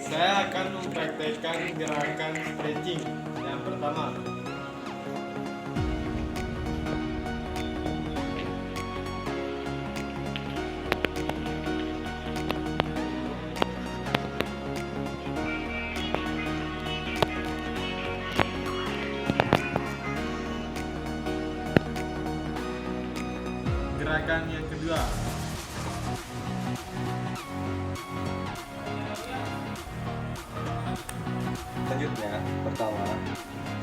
Saya akan mempraktekkan gerakan stretching. Yang pertama, gerakan yang kedua. Selanjutnya, pertama,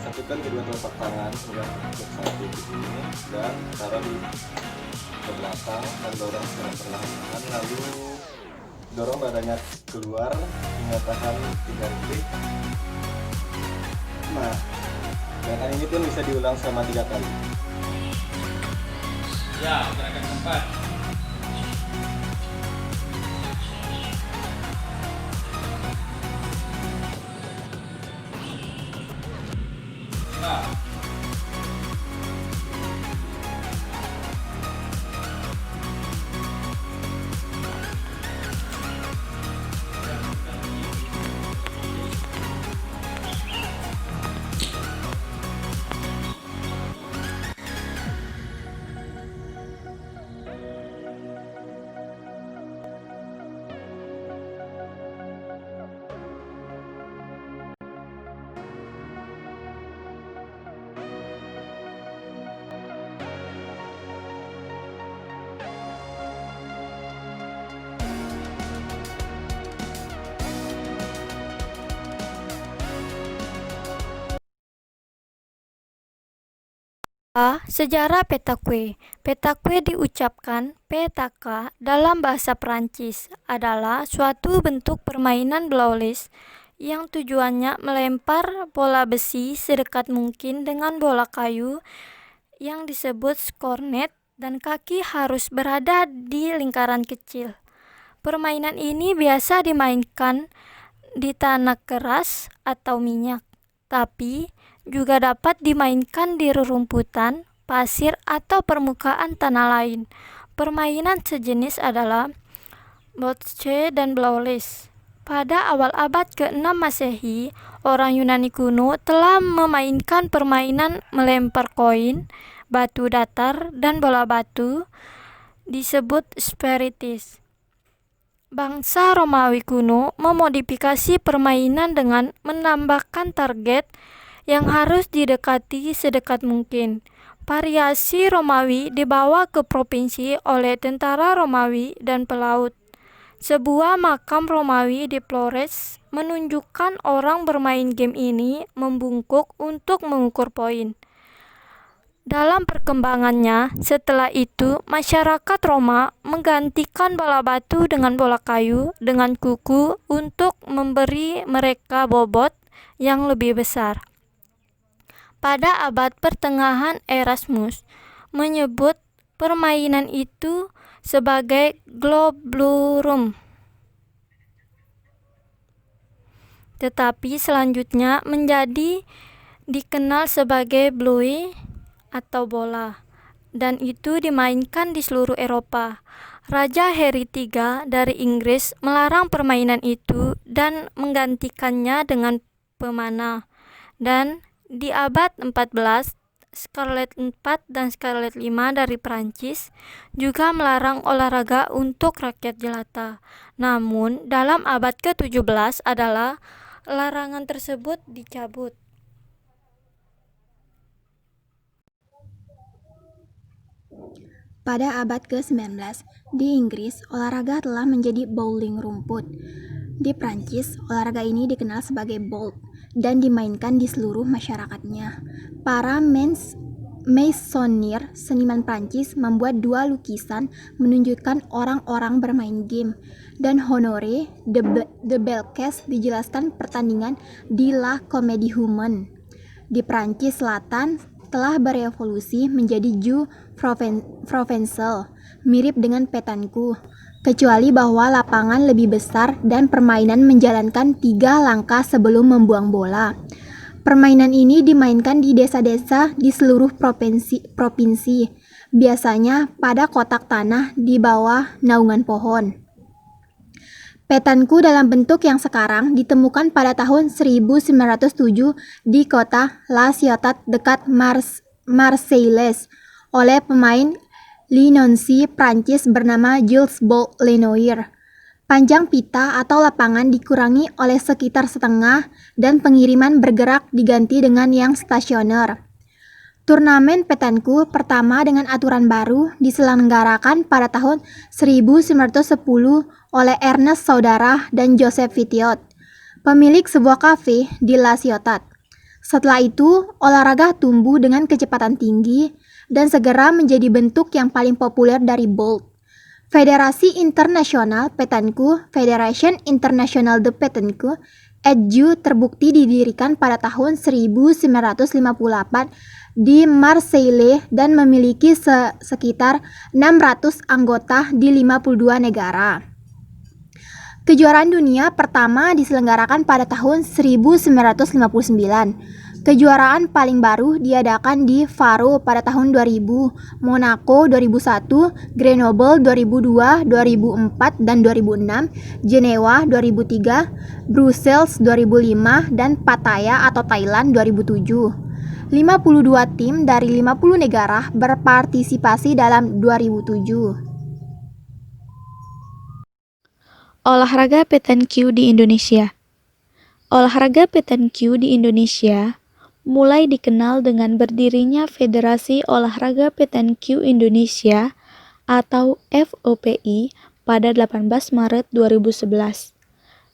satukan kedua telapak tangan bersatu di sini dan taruh di belakang dan dorong secara perlahan-lahan, lalu dorong badannya keluar hingga tahan 3 detik. Nah, gerakan ini pun bisa diulang selama 3 kali. Ya, gerakan keempat. Ya. Sejarah petakwe. Petakwe diucapkan petaka dalam bahasa Prancis adalah suatu bentuk permainan blaulis yang tujuannya melempar bola besi sedekat mungkin dengan bola kayu yang disebut skornet dan kaki harus berada di lingkaran kecil. Permainan ini biasa dimainkan di tanah keras atau minyak, tapi juga dapat dimainkan di rerumputan, pasir, atau permukaan tanah lain. Permainan sejenis adalah bocce dan blaulis. Pada awal abad ke-6 Masehi, orang Yunani kuno telah memainkan permainan melempar koin, batu datar, dan bola batu, disebut spiritis. Bangsa Romawi kuno memodifikasi permainan dengan menambahkan target yang harus didekati sedekat mungkin. Variasi Romawi dibawa ke provinsi oleh tentara Romawi dan pelaut. Sebuah makam Romawi di Flores menunjukkan orang bermain game ini membungkuk untuk mengukur poin. Dalam perkembangannya, setelah itu masyarakat Roma menggantikan bola batu dengan bola kayu dengan kuku untuk memberi mereka bobot yang lebih besar. Pada abad pertengahan Erasmus menyebut permainan itu sebagai globlurum. Tetapi selanjutnya menjadi dikenal sebagai blue atau bola, dan itu dimainkan di seluruh Eropa. Raja Harry III dari Inggris melarang permainan itu dan menggantikannya dengan pemana. Dan di abad 14, Scarlet IV dan Scarlet V dari Prancis juga melarang olahraga untuk rakyat jelata. Namun, dalam abad ke-17 adalah larangan tersebut dicabut. Pada abad ke-19, di Inggris, olahraga telah menjadi bowling rumput. Di Prancis, olahraga ini dikenal sebagai bowls dan dimainkan di seluruh masyarakatnya. Para maisonnier seniman Prancis membuat 2 lukisan menunjukkan orang-orang bermain game, dan Honoré de Belkes dijelaskan pertandingan di La Comédie Humaine. Di Prancis Selatan telah berevolusi menjadi jeu provençal, mirip dengan petanku, kecuali bahwa lapangan lebih besar dan permainan menjalankan 3 langkah sebelum membuang bola. Permainan ini dimainkan di desa-desa di seluruh provinsi, biasanya pada kotak tanah di bawah naungan pohon. Petanque dalam bentuk yang sekarang ditemukan pada tahun 1907 di kota La Ciotat dekat Marseille oleh pemain Linonsi Prancis bernama Jules Bolt Lenoir. Panjang pita atau lapangan dikurangi oleh sekitar setengah dan pengiriman bergerak diganti dengan yang stasioner. Turnamen petanque pertama dengan aturan baru diselenggarakan pada tahun 1910 oleh Ernest Saudara dan Joseph Vitiot, pemilik sebuah kafe di La Ciotat. Setelah itu, olahraga tumbuh dengan kecepatan tinggi dan segera menjadi bentuk yang paling populer dari Bolt. Federasi Internasional Petanque, Federation Internationale de Petanque, FIDE terbukti didirikan pada tahun 1958 di Marseille dan memiliki sekitar 600 anggota di 52 negara. Kejuaraan dunia pertama diselenggarakan pada tahun 1959. Kejuaraan paling baru diadakan di Faro pada tahun 2000, Monaco 2001, Grenoble 2002, 2004 dan 2006, Jenewa 2003, Brussels 2005 dan Pattaya atau Thailand 2007. 52 tim dari 50 negara berpartisipasi dalam 2007. Olahraga petanque di Indonesia. Olahraga petanque di Indonesia mulai dikenal dengan berdirinya Federasi Olahraga Petanque Indonesia atau FOPI pada 18 Maret 2011.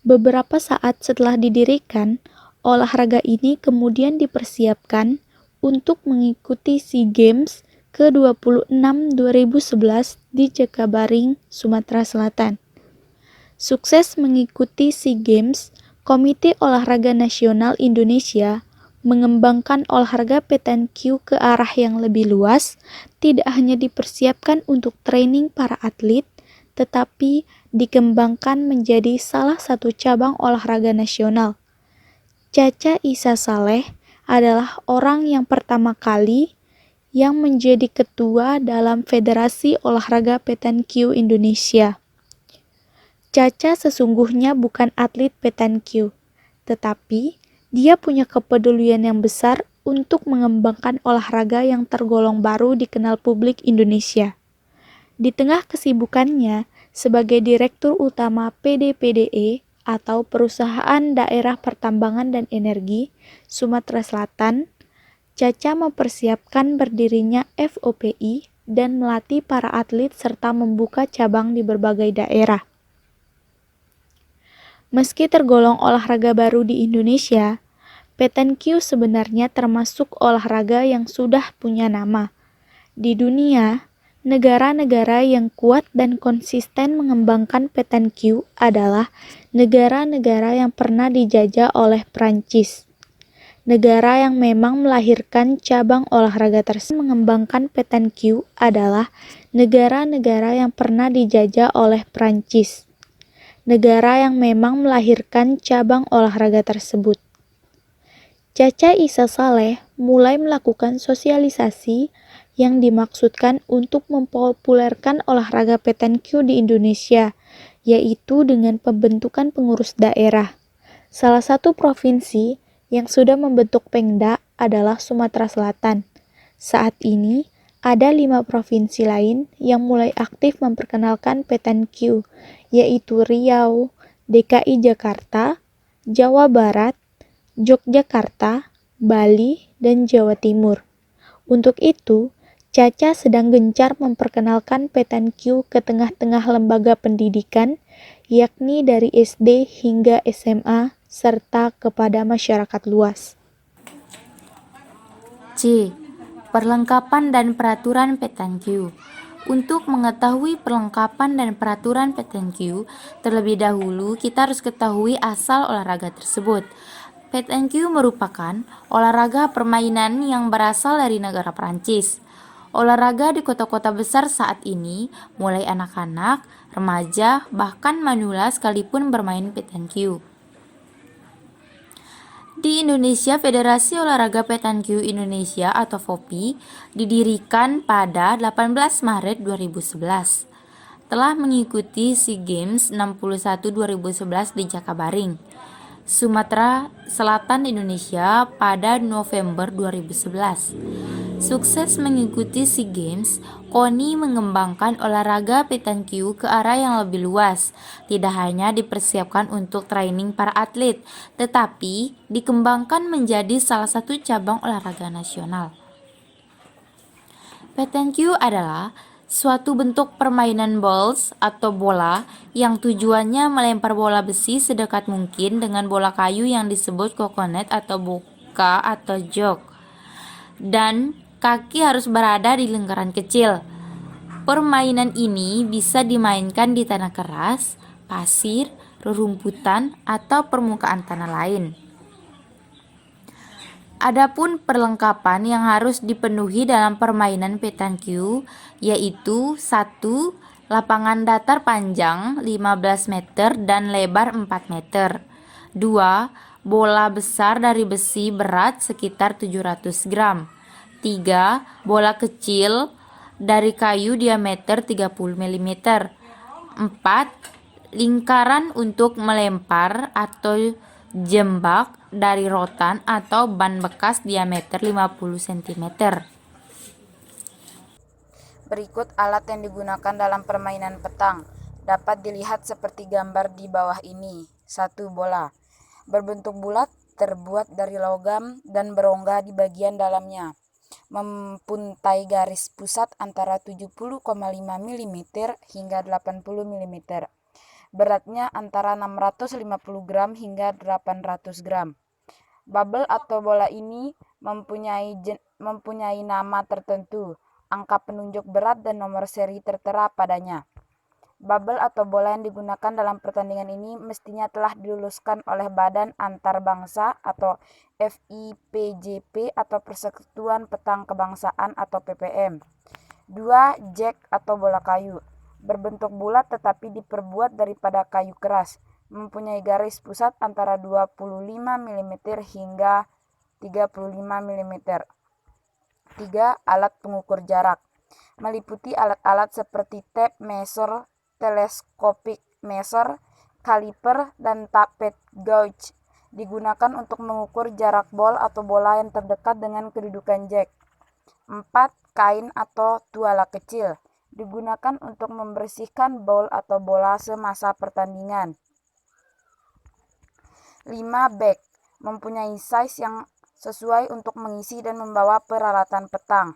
Beberapa saat setelah didirikan, olahraga ini kemudian dipersiapkan untuk mengikuti SEA Games ke-26 2011 di Jakabaring, Sumatera Selatan. Sukses mengikuti SEA Games, Komite Olahraga Nasional Indonesia mengembangkan olahraga petanque ke arah yang lebih luas, tidak hanya dipersiapkan untuk training para atlet, tetapi dikembangkan menjadi salah satu cabang olahraga nasional. Caca Isa Saleh adalah orang yang pertama kali yang menjadi ketua dalam Federasi Olahraga Petanque Indonesia. Caca sesungguhnya bukan atlet petanque, tetapi dia punya kepedulian yang besar untuk mengembangkan olahraga yang tergolong baru dikenal publik Indonesia. Di tengah kesibukannya sebagai Direktur Utama PDPDE atau Perusahaan Daerah Pertambangan dan Energi Sumatera Selatan, Caca mempersiapkan berdirinya FOPI dan melatih para atlet serta membuka cabang di berbagai daerah. Meski tergolong olahraga baru di Indonesia, petanque sebenarnya termasuk olahraga yang sudah punya nama. Di dunia, negara-negara yang kuat dan konsisten mengembangkan petanque adalah negara-negara yang pernah dijajah oleh Prancis. Negara yang memang melahirkan cabang olahraga tersebut mengembangkan petanque adalah negara-negara yang pernah dijajah oleh Prancis. Negara yang memang melahirkan cabang olahraga tersebut. Caca Isa Saleh mulai melakukan sosialisasi yang dimaksudkan untuk mempopulerkan olahraga petanque di Indonesia, yaitu dengan pembentukan pengurus daerah. Salah satu provinsi yang sudah membentuk Pengda adalah Sumatera Selatan. Saat ini, ada 5 provinsi lain yang mulai aktif memperkenalkan petanque, yaitu Riau, DKI Jakarta, Jawa Barat, Yogyakarta, Bali, dan Jawa Timur. Untuk itu, Caca sedang gencar memperkenalkan petanque ke tengah-tengah lembaga pendidikan, yakni dari SD hingga SMA, serta kepada masyarakat luas. C. Perlengkapan dan peraturan petanque. Untuk mengetahui perlengkapan dan peraturan petanque, terlebih dahulu kita harus ketahui asal olahraga tersebut. Petanque merupakan olahraga permainan yang berasal dari negara Prancis. Olahraga di kota-kota besar saat ini, mulai anak-anak, remaja, bahkan manula sekalipun bermain petanque. Di Indonesia, Federasi Olahraga Petanque Indonesia atau FOPI didirikan pada 18 Maret 2011. telah mengikuti SEA Games 61 2011 di Jakabaring, Sumatera Selatan, Indonesia pada November 2011. Sukses mengikuti SEA Games, KONI mengembangkan olahraga petanque ke arah yang lebih luas. Tidak hanya dipersiapkan untuk training para atlet, tetapi dikembangkan menjadi salah satu cabang olahraga nasional. Petanque adalah suatu bentuk permainan bowls atau bola yang tujuannya melempar bola besi sedekat mungkin dengan bola kayu yang disebut kokonet atau boka atau jog. Dan kaki harus berada di lingkaran kecil. Permainan ini bisa dimainkan di tanah keras, pasir, rerumputan, atau permukaan tanah lain. Adapun perlengkapan yang harus dipenuhi dalam permainan petanque yaitu 1. Lapangan datar panjang 15 meter dan lebar 4 meter. 2. Bola besar dari besi berat sekitar 700 gram. 3. Bola kecil dari kayu diameter 30 mm. 4. Lingkaran untuk melempar atau jembak dari rotan atau ban bekas diameter 50 cm. Berikut alat yang digunakan dalam permainan petang. Dapat dilihat seperti gambar di bawah ini. 1. Bola. Berbentuk bulat, terbuat dari logam dan berongga di bagian dalamnya. Mempuntai garis pusat antara 70,5 mm hingga 80 mm. Beratnya antara 650 gram hingga 800 gram. Bubble atau bola ini mempunyai nama tertentu, angka penunjuk berat dan nomor seri tertera padanya. Bubble atau bola yang digunakan dalam pertandingan ini mestinya telah diluluskan oleh Badan Antar Bangsa atau FIPJP atau Persekutuan Petang Kebangsaan atau PPM. 2. Jack atau bola kayu. Berbentuk bulat tetapi diperbuat daripada kayu keras, mempunyai garis pusat antara 25 mm hingga 35 mm. 3. Alat pengukur jarak. Meliputi alat-alat seperti tape measure, teleskopik measure, kaliper, dan tape gauge. Digunakan untuk mengukur jarak bol atau bola yang terdekat dengan kedudukan jack. 4. Kain atau tuala kecil. Digunakan untuk membersihkan bol atau bola semasa pertandingan. 5. Bag. Mempunyai size yang sesuai untuk mengisi dan membawa peralatan petang.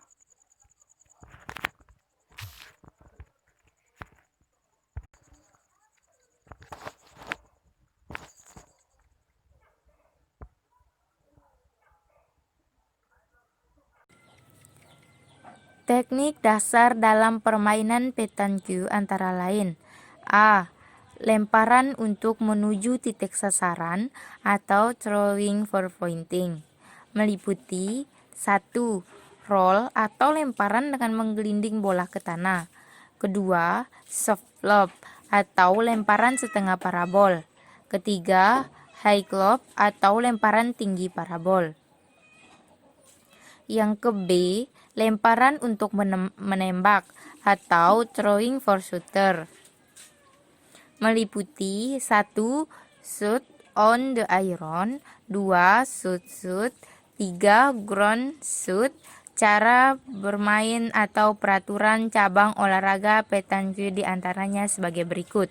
Teknik dasar dalam permainan petanque antara lain: A. Lemparan untuk menuju titik sasaran atau throwing for pointing. Meliputi 1. Roll atau lemparan dengan menggelinding bola ke tanah. Kedua, soft lob atau lemparan setengah parabol. Ketiga, high lob atau lemparan tinggi parabol. Yang ke B, lemparan untuk menembak atau throwing for shooter. Meliputi 1. Shoot on the iron, 2. Shoot, 3. ground shoot. Cara bermain atau peraturan cabang olahraga petanque diantaranya sebagai berikut.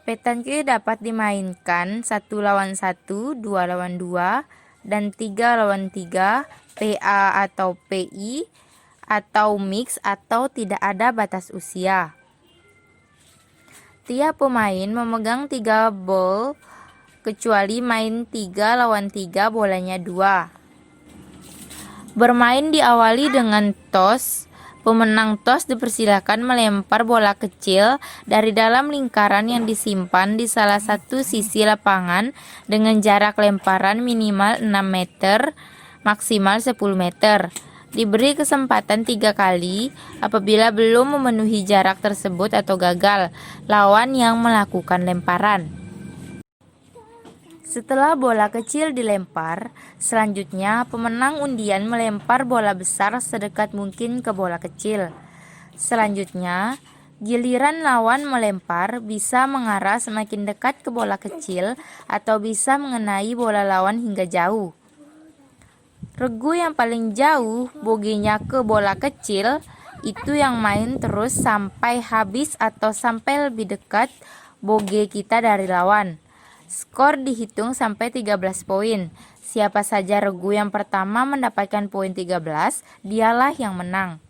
Petanque dapat dimainkan 1 lawan 1, 2 lawan 2, dan 3 lawan 3, PA atau PI, atau mix atau tidak ada batas usia. Tiap pemain memegang 3 bol, kecuali main 3 lawan 3 bolanya 2. Bermain diawali dengan toss. Pemenang toss dipersilakan melempar bola kecil dari dalam lingkaran yang disimpan di salah satu sisi lapangan dengan jarak lemparan minimal 6 meter, maksimal 10 meter. Diberi kesempatan 3 kali. Apabila belum memenuhi jarak tersebut atau gagal, lawan yang melakukan lemparan. Setelah bola kecil dilempar, selanjutnya pemenang undian melempar bola besar sedekat mungkin ke bola kecil. Selanjutnya, Giliran lawan melempar bisa mengarah semakin dekat ke bola kecil atau bisa mengenai bola lawan hingga jauh. Regu yang paling jauh bogeynya ke bola kecil itu yang main terus sampai habis atau sampai lebih dekat bogey kita dari lawan. Skor dihitung sampai 13 poin. Siapa saja regu yang pertama mendapatkan poin 13, dialah yang menang.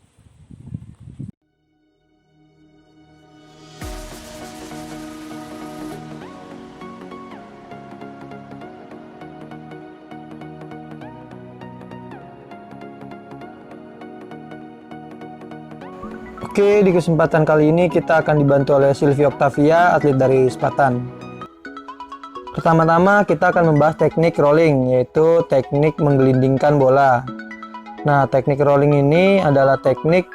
Oke, di kesempatan kali ini kita akan dibantu oleh Sylvie Octavia, atlet dari Spartan. Pertama-tama kita akan membahas teknik rolling, yaitu teknik menggelindingkan bola. Nah, teknik rolling ini adalah teknik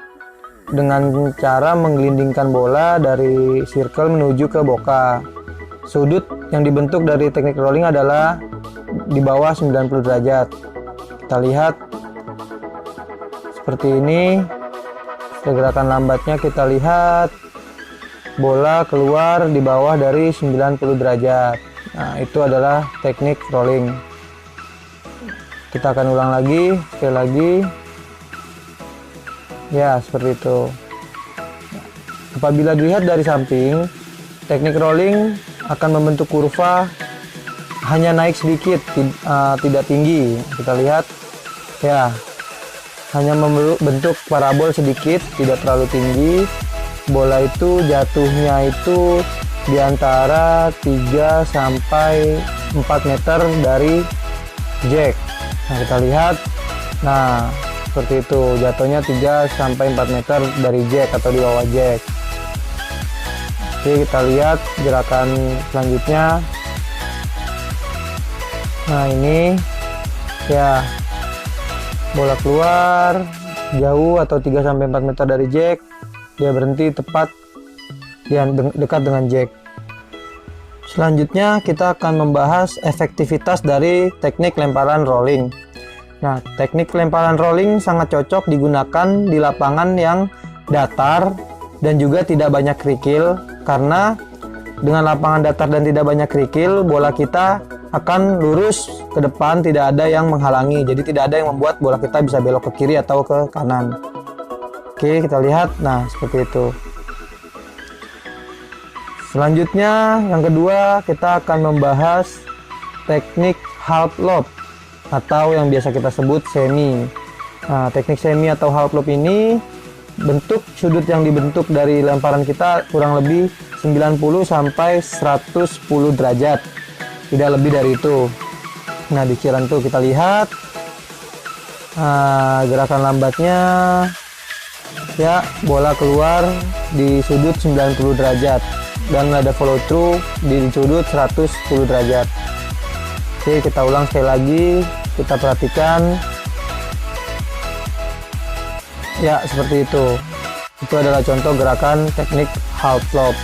dengan cara menggelindingkan bola dari circle menuju ke boka. Sudut yang dibentuk dari teknik rolling adalah di bawah 90 derajat. Kita lihat seperti ini. Gerakan lambatnya kita lihat bola keluar di bawah dari 90 derajat. Nah, itu adalah teknik rolling. Kita akan ulang lagi, sekali lagi. Ya, seperti itu. Apabila dilihat dari samping, teknik rolling akan membentuk kurva hanya naik sedikit, tidak tinggi. Kita lihat, ya, hanya membentuk parabol sedikit, tidak terlalu tinggi. Bola itu jatuhnya itu di antara 3 sampai 4 meter dari jack. Nah, kita lihat. Nah, seperti itu. Jatuhnya 3 sampai 4 meter dari jack atau di bawah jack. Oke, kita lihat gerakan selanjutnya. Nah, ini ya, bola keluar jauh atau 3 sampai 4 meter dari jack, dia berhenti tepat dekat dengan jack. Selanjutnya kita akan membahas efektivitas dari teknik lemparan rolling. Nah, teknik lemparan rolling sangat cocok digunakan di lapangan yang datar dan juga tidak banyak kerikil, karena dengan lapangan datar dan tidak banyak kerikil, bola kita akan lurus ke depan, tidak ada yang menghalangi. Jadi tidak ada yang membuat bola kita bisa belok ke kiri atau ke kanan. Oke, kita lihat. Nah, seperti itu. Selanjutnya, yang kedua, kita akan membahas teknik half lob atau yang biasa kita sebut semi. Nah, teknik semi atau half lob ini bentuk sudut yang dibentuk dari lemparan kita kurang lebih 90 sampai 110 derajat. Tidak lebih dari itu. Nah, di ciran tuh kita lihat gerakan lambatnya, ya, bola keluar di sudut 90 derajat dan ada follow through di sudut 110 derajat. Oke, kita ulang sekali lagi, kita perhatikan. Ya, seperti itu. Itu adalah contoh gerakan teknik half lob.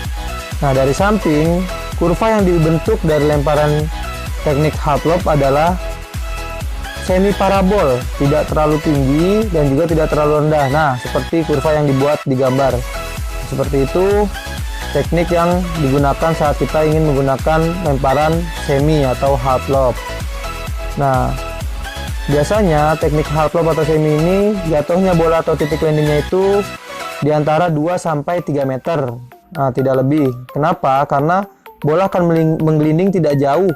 Nah, dari samping, kurva yang dibentuk dari lemparan teknik half lob adalah semi parabol, tidak terlalu tinggi dan juga tidak terlalu rendah. Nah, seperti kurva yang dibuat di gambar. Seperti itu teknik yang digunakan saat kita ingin menggunakan lemparan semi atau half lob. Nah, biasanya teknik half lob atau semi ini jatuhnya bola atau titik landingnya itu di antara 2 sampai 3 meter. Nah, tidak lebih. Kenapa? Karena bola akan menggelinding tidak jauh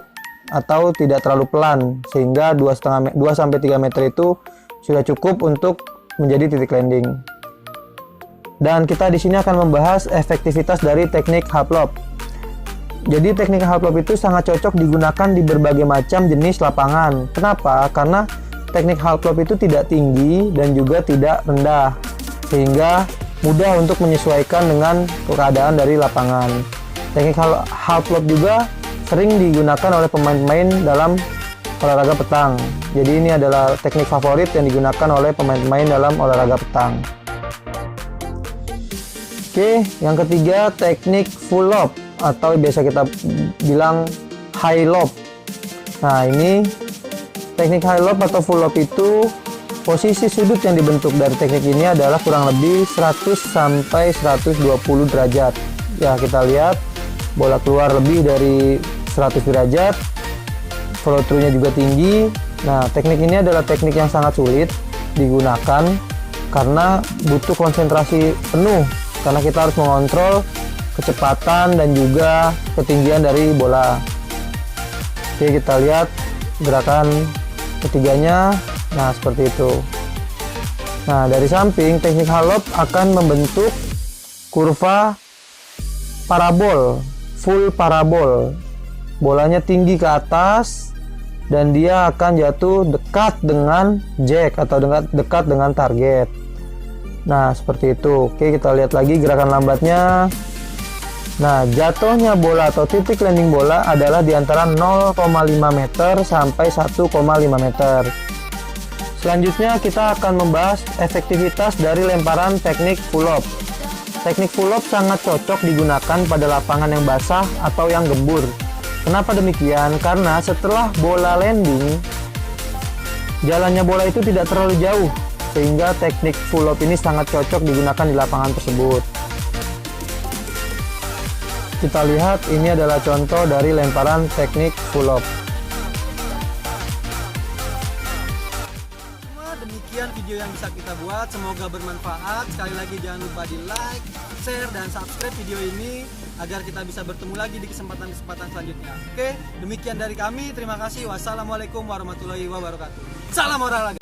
atau tidak terlalu pelan, sehingga 2 sampai 3 meter itu sudah cukup untuk menjadi titik landing. Dan kita di sini akan membahas efektivitas dari teknik half lob. Jadi teknik half lob itu sangat cocok digunakan di berbagai macam jenis lapangan. Kenapa? Karena teknik half lob itu tidak tinggi dan juga tidak rendah, sehingga mudah untuk menyesuaikan dengan keadaan dari lapangan. Teknik half lob juga sering digunakan oleh pemain-pemain dalam olahraga petang. Jadi ini adalah teknik favorit yang digunakan oleh pemain-pemain dalam olahraga petang. Oke, yang ketiga teknik full lob atau biasa kita bilang high lob. Nah, ini teknik high lob atau full lob itu Posisi sudut yang dibentuk dari teknik ini adalah kurang lebih 100 sampai 120 derajat. Ya, kita lihat bola keluar lebih dari 100 derajat. Follow through-nya juga tinggi. Nah, teknik ini adalah teknik yang sangat sulit digunakan karena butuh konsentrasi penuh, karena kita harus mengontrol kecepatan dan juga ketinggian dari bola. Oke, kita lihat gerakan ketiganya. Nah, seperti itu. Nah, dari samping teknik high lob akan membentuk kurva parabol, full parabol. Bolanya tinggi ke atas dan dia akan jatuh dekat dengan jack atau dekat dengan target. Nah, seperti itu. Oke, kita lihat lagi gerakan lambatnya. Nah, jatuhnya bola atau titik landing bola adalah di antara 0,5 meter sampai 1,5 meter. Selanjutnya kita akan membahas efektivitas dari lemparan teknik pull lob. Teknik pull lob sangat cocok digunakan pada lapangan yang basah atau yang gembur. Kenapa demikian? Karena setelah bola landing, jalannya bola itu tidak terlalu jauh, sehingga teknik pull lob ini sangat cocok digunakan di lapangan tersebut. Kita lihat, ini adalah contoh dari lemparan teknik pull lob. Demikian video yang bisa kita buat, semoga bermanfaat. Sekali lagi jangan lupa di like, share, dan subscribe video ini agar kita bisa bertemu lagi di kesempatan-kesempatan selanjutnya. Oke, demikian dari kami, terima kasih. Wassalamualaikum warahmatullahi wabarakatuh. Salam olahraga.